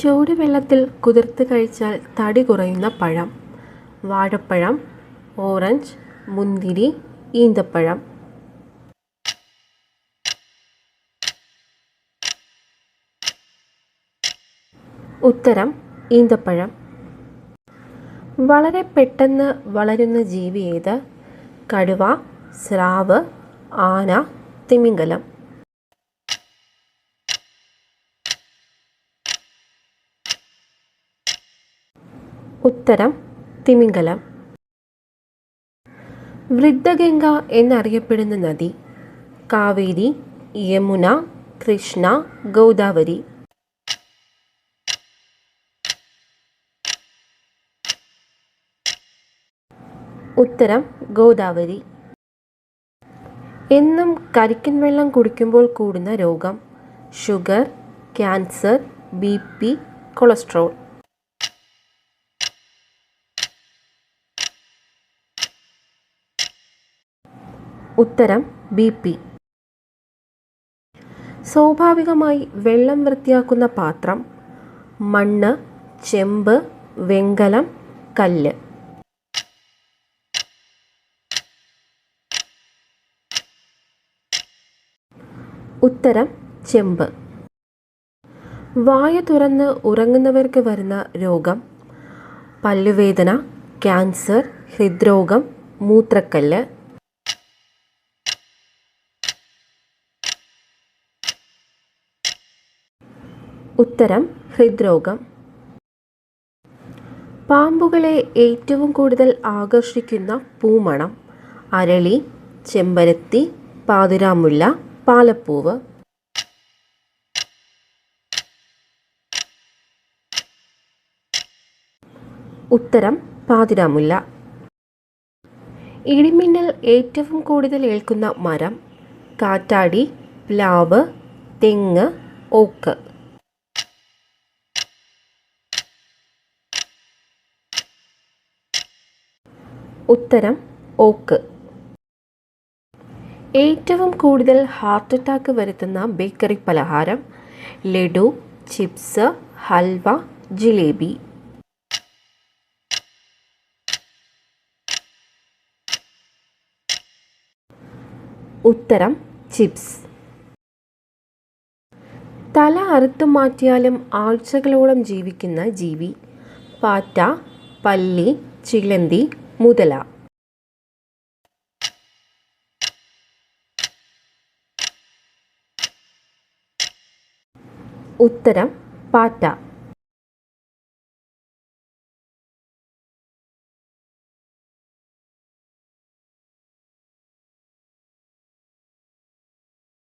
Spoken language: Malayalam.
ചൂടുവെള്ളത്തിൽ കുതിർത്ത് കഴിച്ചാൽ തടി കുറയുന്ന പഴം. വാഴപ്പഴം, ഓറഞ്ച്, മുന്തിരി, ഈന്തപ്പഴം. ഉത്തരം ഈന്തപ്പഴം. വളരെ പെട്ടെന്ന് വളരുന്ന ജീവി ഏത്? കടുവ, സ്രാവ്, ആന, തിമിംഗലം. ഉത്തരം തിമിംഗലം. വൃദ്ധഗംഗ എന്നറിയപ്പെടുന്ന നദി? കാവേരി, യമുന, കൃഷ്ണ, ഗോദാവരി. ഉത്തരം ഗോദാവരി. എന്നും കരിക്കിൻ വെള്ളം കുടിക്കുമ്പോൾ കൂടുന്ന രോഗം? Sugar, cancer, BP, cholesterol. ഉത്തരം BP. സ്വാഭാവികമായി വെള്ളം വൃത്തിയാക്കുന്ന പാത്രം? മണ്ണ്, ചെമ്പ്, വെങ്കലം, കല്ല്. ഉത്തരം ചെമ്പ്. വായ തുറന്ന് ഉറങ്ങുന്നവർക്ക് വരുന്ന രോഗം? പല്ലുവേദന, ക്യാൻസർ, ഹൃദ്രോഗം, മൂത്രക്കല്ല്. ഉത്തരം ഹൃദ്രോഗം. പാമ്പുകളെ ഏറ്റവും കൂടുതൽ ആകർഷിക്കുന്ന പൂമണം? അരളി, ചെമ്പരത്തി, പാതിരാമുല്ല, പാലപ്പൂവ്. ഉത്തരം പാതിരാമുല്ല. ഇടിമിന്നൽ ഏറ്റവും കൂടുതൽ ഏൽക്കുന്ന മരം? കാറ്റാടി, പ്ലാവ്, തെങ്ങ്, ഓക്ക്. ഉത്തരം ഓക്ക്. ഏറ്റവും കൂടുതൽ ഹാർട്ട് അറ്റാക്ക് വരുത്തുന്ന ബേക്കറി പലഹാരം? ലഡു, ചിപ്സ്, ഹൽവ, ജിലേബി. ഉത്തരം ചിപ്സ്. തല അറുത്തു മാറ്റിയാലും ആഴ്ചകളോളം ജീവിക്കുന്ന ജീവി? പാറ്റ, പല്ലി, ചിലന്തി, മുതല. ഉത്തരം പാറ്റ.